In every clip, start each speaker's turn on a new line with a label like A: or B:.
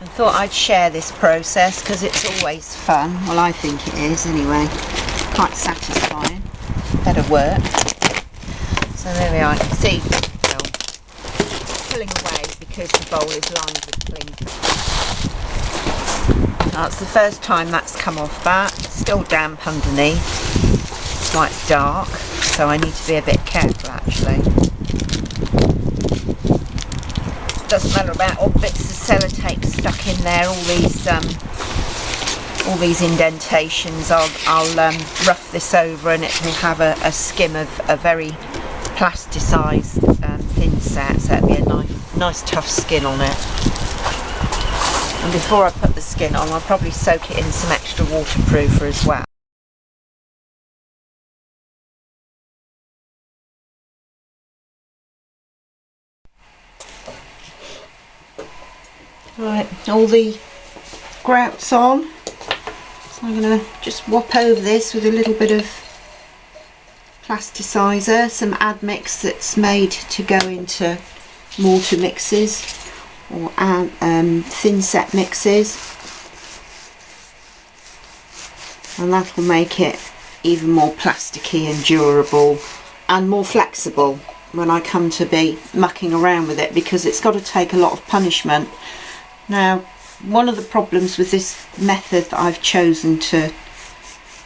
A: I thought I'd share this process because it's always fun. Well, I think it is anyway. Quite satisfying. Better work. So there we are. You can see pulling away because the bowl is lined with cling. That's the first time that's come off that. It's still damp underneath. It's quite dark, so I need to be a bit careful actually. Doesn't matter about all bits of sellotape stuck in there, all these indentations. I'll rough this over and it will have a skim of a very plasticised thin set, so it'll be a nice tough skin on it. And before I put the skin on, I'll probably soak it in some extra waterproofer as well. Right, all the grouts on, so I'm going to just whop over this with a little bit of plasticizer, some admix that's made to go into mortar mixes or thin set mixes, and that will make it even more plasticky and durable and more flexible when I come to be mucking around with it, because it's got to take a lot of punishment. Now, one of the problems with this method that I've chosen to,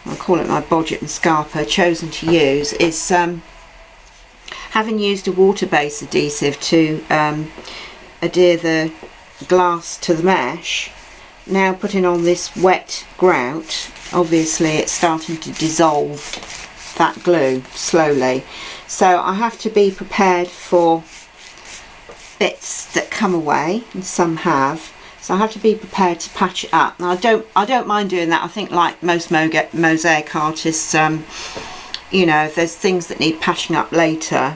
A: I call it my budget and scarper, chosen to use is having used a water-based adhesive to adhere the glass to the mesh. Now putting on this wet grout, obviously it's starting to dissolve that glue slowly. So I have to be prepared for bits that come away, and some have. So I have to be prepared to patch it up. Now I don't mind doing that. I think like most mosaic artists, you know, if there's things that need patching up later,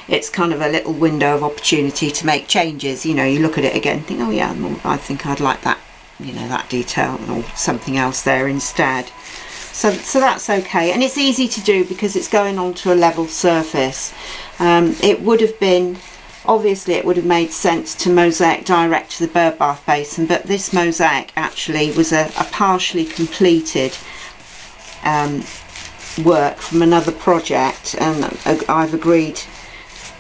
A: it's kind of a little window of opportunity to make changes. You know, you look at it again, think, oh yeah, I think I'd like that, you know, that detail or something else there instead. So that's okay, and it's easy to do because it's going onto a level surface. It would have been, obviously it would have made sense to mosaic direct to the bird bath basin, but this mosaic actually was a partially completed work from another project, and I've agreed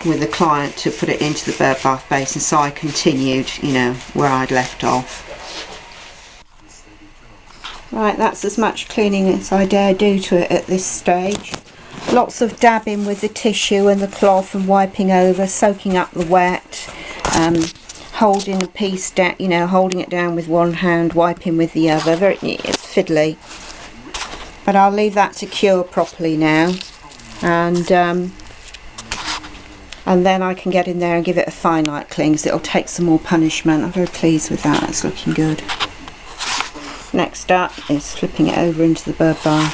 A: with the client to put it into the bird bath basin, so I continued, you know, where I'd left off. Right, that's as much cleaning as I dare do to it at this stage. Lots of dabbing with the tissue and the cloth and wiping over, soaking up the wet, holding a piece down, you know, holding it down with one hand, wiping with the other. Very, it's fiddly, but I'll leave that to cure properly now, and then I can get in there and give it a fine light clean, because it'll take some more punishment. I'm very pleased with that. It's looking good. Next up is flipping it over into the bird bath.